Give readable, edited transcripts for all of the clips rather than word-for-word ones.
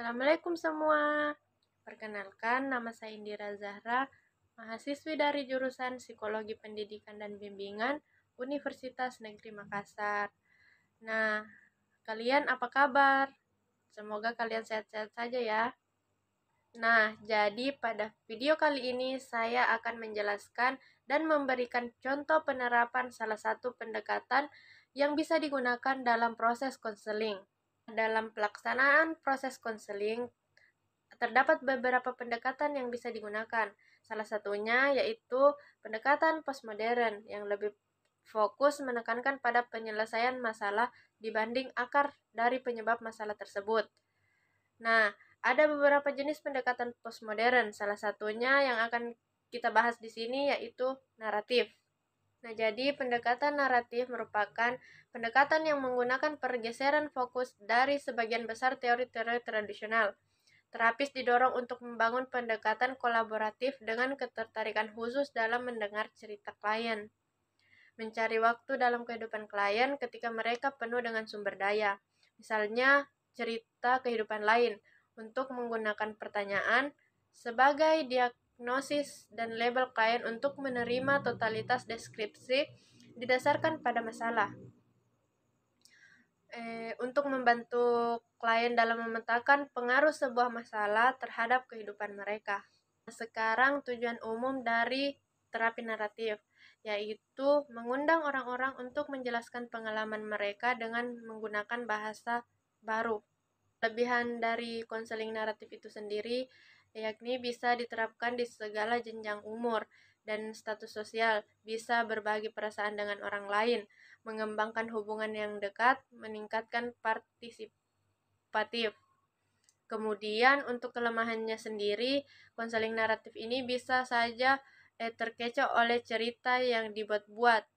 Assalamualaikum semua. Perkenalkan, nama saya Indira Zahra, mahasiswi dari jurusan Psikologi Pendidikan dan Bimbingan Universitas Negeri Makassar. Nah, kalian apa kabar? Semoga kalian sehat-sehat saja ya. Nah, jadi pada video kali ini saya akan menjelaskan dan memberikan contoh penerapan salah satu pendekatan yang bisa digunakan dalam proses konseling. Dalam pelaksanaan proses konseling, terdapat beberapa pendekatan yang bisa digunakan. Salah satunya yaitu pendekatan postmodern yang lebih fokus menekankan pada penyelesaian masalah dibanding akar dari penyebab masalah tersebut. Nah, ada beberapa jenis pendekatan postmodern. Salah satunya yang akan kita bahas di sini yaitu naratif. Nah, jadi pendekatan naratif merupakan pendekatan yang menggunakan pergeseran fokus dari sebagian besar teori-teori tradisional. Terapis didorong untuk membangun pendekatan kolaboratif dengan ketertarikan khusus dalam mendengar cerita klien. Mencari waktu dalam kehidupan klien ketika mereka penuh dengan sumber daya. Misalnya, cerita kehidupan lain untuk menggunakan pertanyaan sebagai diagnosis dan label klien untuk menerima totalitas deskripsi didasarkan pada masalah. Untuk membantu klien dalam memetakan pengaruh sebuah masalah terhadap kehidupan mereka. Sekarang tujuan umum dari terapi naratif, yaitu mengundang orang-orang untuk menjelaskan pengalaman mereka dengan menggunakan bahasa baru. Kelebihan dari konseling naratif itu sendiri, yakni bisa diterapkan di segala jenjang umur dan status sosial, bisa berbagi perasaan dengan orang lain, mengembangkan hubungan yang dekat, meningkatkan partisipatif. Kemudian untuk kelemahannya sendiri, konseling naratif ini bisa saja terkecoh oleh cerita yang dibuat-buat.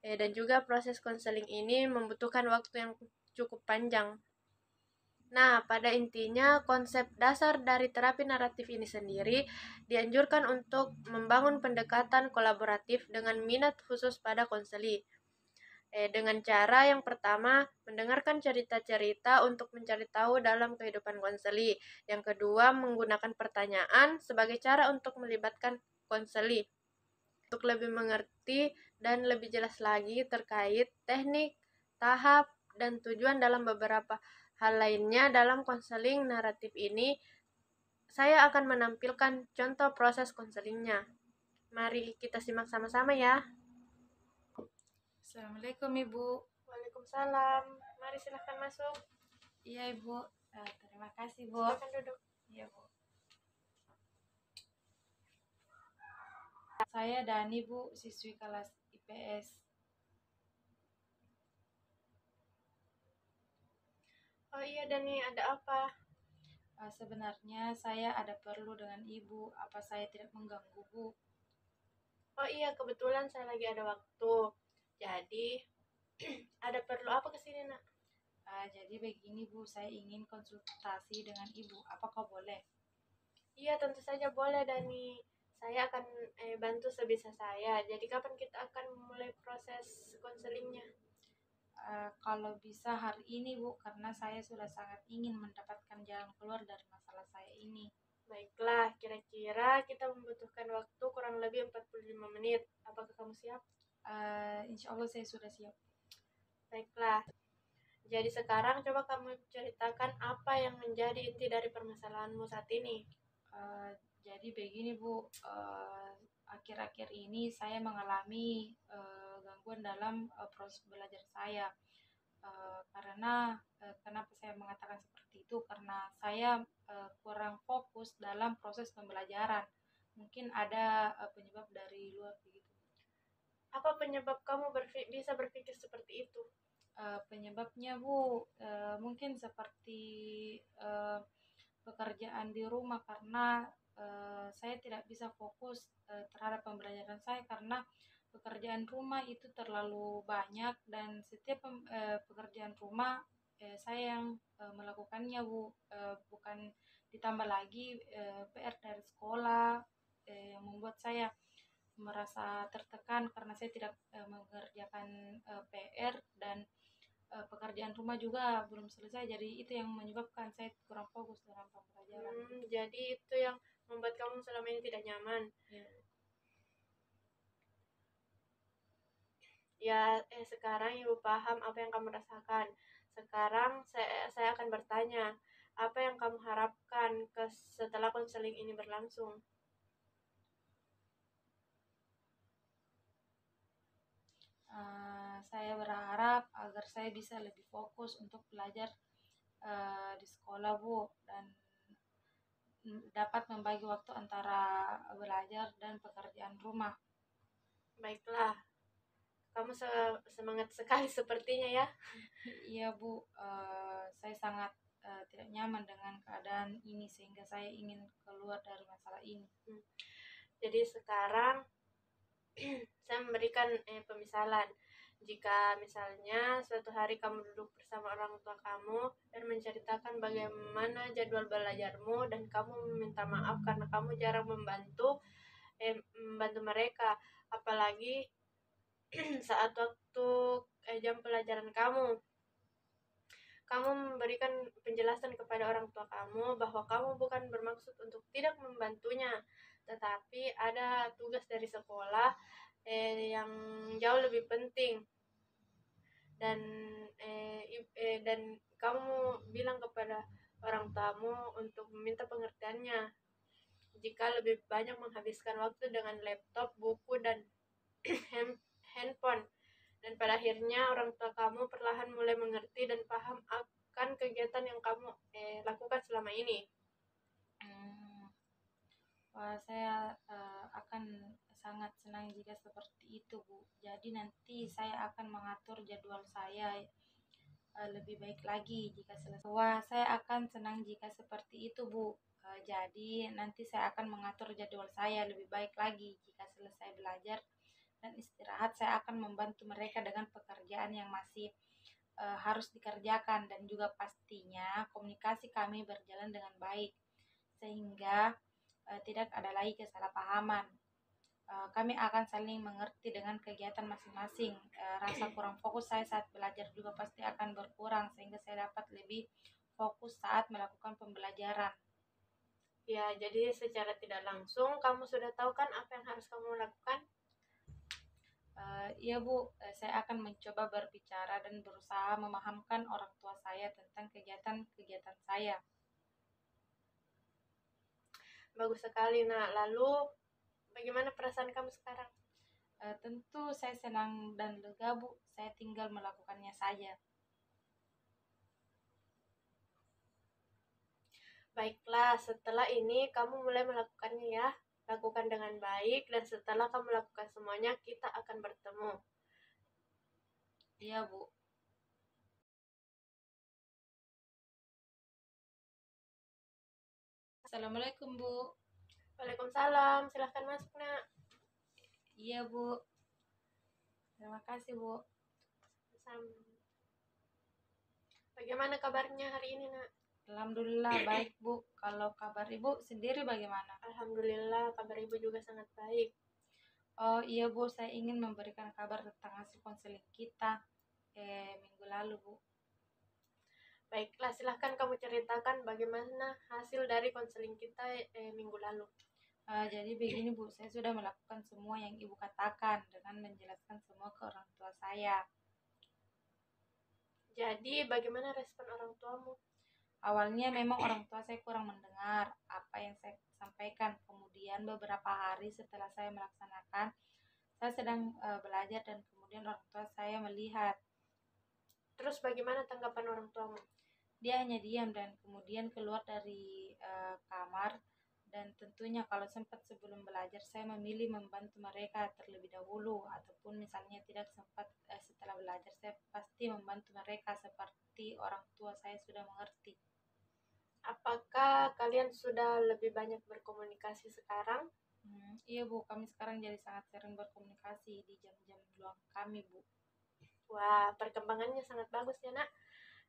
Dan juga proses konseling ini membutuhkan waktu yang cukup panjang. Nah, pada intinya konsep dasar dari terapi naratif ini sendiri dianjurkan untuk membangun pendekatan kolaboratif dengan minat khusus pada konseli. Dengan cara yang pertama, mendengarkan cerita-cerita untuk mencari tahu dalam kehidupan konseli. Yang kedua, menggunakan pertanyaan sebagai cara untuk melibatkan konseli. Untuk lebih mengerti dan lebih jelas lagi terkait teknik, tahap, dan tujuan dalam beberapa hal lainnya dalam konseling naratif ini, saya akan menampilkan contoh proses konselingnya. Mari kita simak sama-sama ya. Assalamualaikum Ibu. Waalaikumsalam. Mari silahkan masuk. Iya Ibu. Terima kasih Bu. Silakan duduk. Iya Bu. Saya Dani Bu, siswi kelas IPS. Oh iya Dani, ada apa? Sebenarnya saya ada perlu dengan Ibu. Apa saya tidak mengganggu Bu? Oh iya, kebetulan saya lagi ada waktu. Jadi, ada perlu apa kesini nak? Jadi begini Bu, saya ingin konsultasi dengan Ibu. Apakah boleh? Iya, tentu saja boleh Dani. Saya akan bantu sebisa saya. Jadi kapan kita akan mulai proses konselingnya? Kalau bisa hari ini Bu, karena saya sudah sangat ingin mendapatkan jalan keluar dari masalah saya ini. Baiklah, kira-kira kita membutuhkan waktu kurang lebih 45 menit. Apakah kamu siap? Insya Allah saya sudah siap. Baiklah. Jadi sekarang coba kamu ceritakan apa yang menjadi inti dari permasalahanmu saat ini. Jadi begini Bu, akhir-akhir ini saya mengalami gangguan dalam proses belajar saya. Karena kenapa saya mengatakan seperti itu? Karena saya kurang fokus dalam proses pembelajaran. Mungkin ada penyebab dari luar begitu. Apa penyebab kamu bisa berpikir seperti itu? Penyebabnya Bu, mungkin seperti pekerjaan di rumah, karena saya tidak bisa fokus terhadap pembelajaran saya karena pekerjaan rumah itu terlalu banyak, dan setiap pekerjaan rumah saya yang melakukannya Bu, bukan ditambah lagi PR dari sekolah yang membuat saya merasa tertekan karena saya tidak mengerjakan PR, dan pekerjaan rumah juga belum selesai, jadi itu yang menyebabkan saya kurang fokus dalam pembelajaran. Jadi itu yang membuat kamu selama ini tidak nyaman. Ya. Ya, sekarang Ibu paham apa yang kamu rasakan. Sekarang saya akan bertanya, apa yang kamu harapkan setelah konseling ini berlangsung? Saya berharap agar saya bisa lebih fokus untuk belajar di sekolah, Bu, dan dapat membagi waktu antara belajar dan pekerjaan rumah. Baiklah, kamu semangat sekali sepertinya ya. Iya, Bu, saya sangat tidak nyaman dengan keadaan ini sehingga saya ingin keluar dari masalah ini. Jadi sekarang saya memberikan pemisalan. Jika misalnya suatu hari kamu duduk bersama orang tua kamu dan menceritakan bagaimana jadwal belajarmu dan kamu meminta maaf karena kamu jarang membantu mereka, apalagi saat waktu jam pelajaran kamu memberikan penjelasan kepada orang tua kamu bahwa kamu bukan bermaksud untuk tidak membantunya, tetapi ada tugas dari sekolah yang jauh lebih penting, dan dan kamu bilang kepada orang tuamu untuk meminta pengertiannya jika lebih banyak menghabiskan waktu dengan laptop, buku, dan handphone. Dan pada akhirnya orang tua kamu perlahan mulai mengerti dan paham akan kegiatan yang kamu lakukan selama ini. Wah, saya akan sangat senang jika seperti itu, Bu. Jadi nanti saya akan mengatur jadwal saya lebih baik lagi jika selesai. Wah, saya akan senang jika seperti itu, Bu. Jadi nanti saya akan mengatur jadwal saya lebih baik lagi jika selesai belajar dan istirahat. Saya akan membantu mereka dengan pekerjaan yang masih harus dikerjakan, dan juga pastinya komunikasi kami berjalan dengan baik sehingga tidak ada lagi kesalahpahaman. Kami akan saling mengerti dengan kegiatan masing-masing. Rasa kurang fokus saya saat belajar juga pasti akan berkurang sehingga saya dapat lebih fokus saat melakukan pembelajaran. Ya, jadi secara tidak langsung kamu sudah tahu kan apa yang harus kamu lakukan? Iya, Bu, saya akan mencoba berbicara dan berusaha memahamkan orang tua saya tentang kegiatan-kegiatan saya. Bagus sekali. Nah, lalu bagaimana perasaan kamu sekarang? Tentu saya senang dan lega, Bu. Saya tinggal melakukannya saja. Baiklah, setelah ini kamu mulai melakukannya ya. Lakukan dengan baik, dan setelah kamu lakukan semuanya, kita akan bertemu. Iya, Bu. Assalamualaikum, Bu. Waalaikumsalam, silahkan masuk nak. Iya, Bu. Terima kasih, Bu. Bagaimana kabarnya hari ini nak? Alhamdulillah baik, Bu. Kalau kabar Ibu sendiri bagaimana? Alhamdulillah, kabar ibu juga sangat baik. Oh iya, Bu, saya ingin memberikan kabar tentang hasil konseling kita minggu lalu, Bu. Baiklah, silahkan kamu ceritakan bagaimana hasil dari konseling kita minggu lalu. Jadi begini, Bu, saya sudah melakukan semua yang Ibu katakan dengan menjelaskan semua ke orang tua saya. Jadi bagaimana respon orang tuamu? Awalnya memang orang tua saya kurang mendengar apa yang saya sampaikan. Kemudian beberapa hari setelah saya melaksanakan, saya sedang belajar dan kemudian orang tua saya melihat. Terus bagaimana tanggapan orang tuamu? Dia hanya diam dan kemudian keluar dari kamar, dan tentunya kalau sempat sebelum belajar saya memilih membantu mereka terlebih dahulu, ataupun misalnya tidak sempat setelah belajar saya pasti membantu mereka seperti orang tua saya sudah mengerti. Apakah kalian sudah lebih banyak berkomunikasi sekarang? Iya, Bu, kami sekarang jadi sangat sering berkomunikasi di jam-jam luang kami, Bu. Wah, perkembangannya sangat bagus ya nak.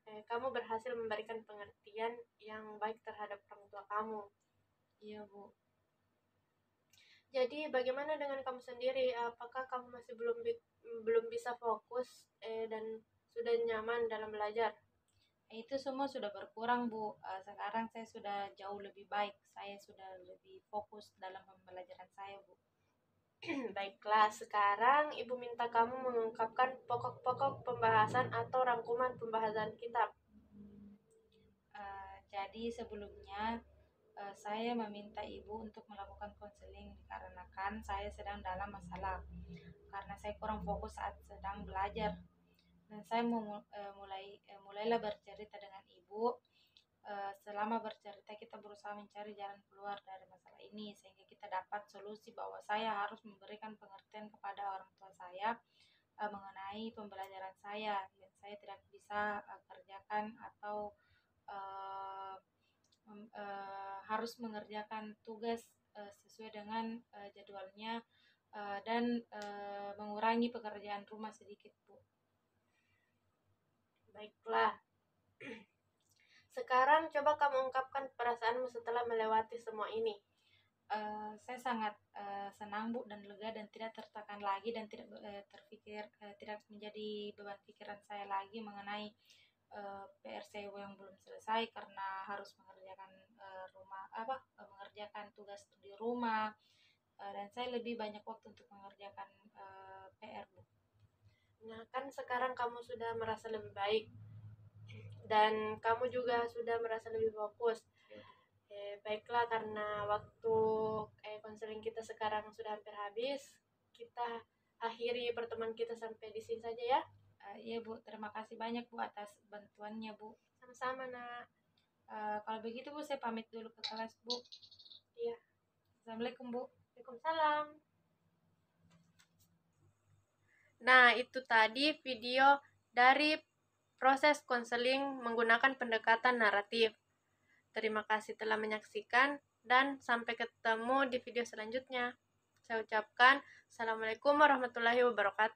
Kamu berhasil memberikan pengertian yang baik terhadap orang tua kamu. Iya, Bu. Jadi bagaimana dengan kamu sendiri? Apakah kamu masih belum bisa fokus dan sudah nyaman dalam belajar? Itu semua sudah berkurang, Bu. Sekarang saya sudah jauh lebih baik. Saya sudah lebih fokus dalam pembelajaran saya, Bu. Baiklah, sekarang Ibu minta kamu mengungkapkan pokok-pokok pembahasan atau rangkuman pembahasan kitab. Jadi sebelumnya saya meminta Ibu untuk melakukan konseling dikarenakan saya sedang dalam masalah karena saya kurang fokus saat sedang belajar. Dan saya mulailah bercerita dengan Ibu. Selama bercerita kita berusaha mencari jalan keluar dari masalah ini sehingga kita dapat solusi bahwa saya harus memberikan pengertian kepada orang tua saya mengenai pembelajaran saya yang saya tidak bisa kerjakan atau uh, harus mengerjakan tugas sesuai dengan jadwalnya dan mengurangi pekerjaan rumah sedikit, Bu. Baiklah. Sekarang coba kamu ungkapkan perasaanmu setelah melewati semua ini. Saya sangat senang, Bu, dan lega dan tidak tertekan lagi dan tidak tidak menjadi beban pikiran saya lagi mengenai PR saya yang belum selesai karena harus mengerjakan mengerjakan tugas di rumah dan saya lebih banyak waktu untuk mengerjakan PR, Bu. Nah, kan sekarang kamu sudah merasa lebih baik dan kamu juga sudah merasa lebih fokus. Baiklah, karena waktu konseling kita sekarang sudah hampir habis, kita akhiri pertemuan kita sampai di sini saja ya. Iya, Bu, terima kasih banyak, Bu, atas bantuannya, Bu. Sama-sama, Nak. Kalau begitu, Bu, saya pamit dulu ke kelas, Bu. Iya. Assalamualaikum, Bu. Waalaikumsalam. Nah, itu tadi video dari proses konseling menggunakan pendekatan naratif. Terima kasih telah menyaksikan dan sampai ketemu di video selanjutnya. Saya ucapkan Assalamualaikum warahmatullahi wabarakatuh.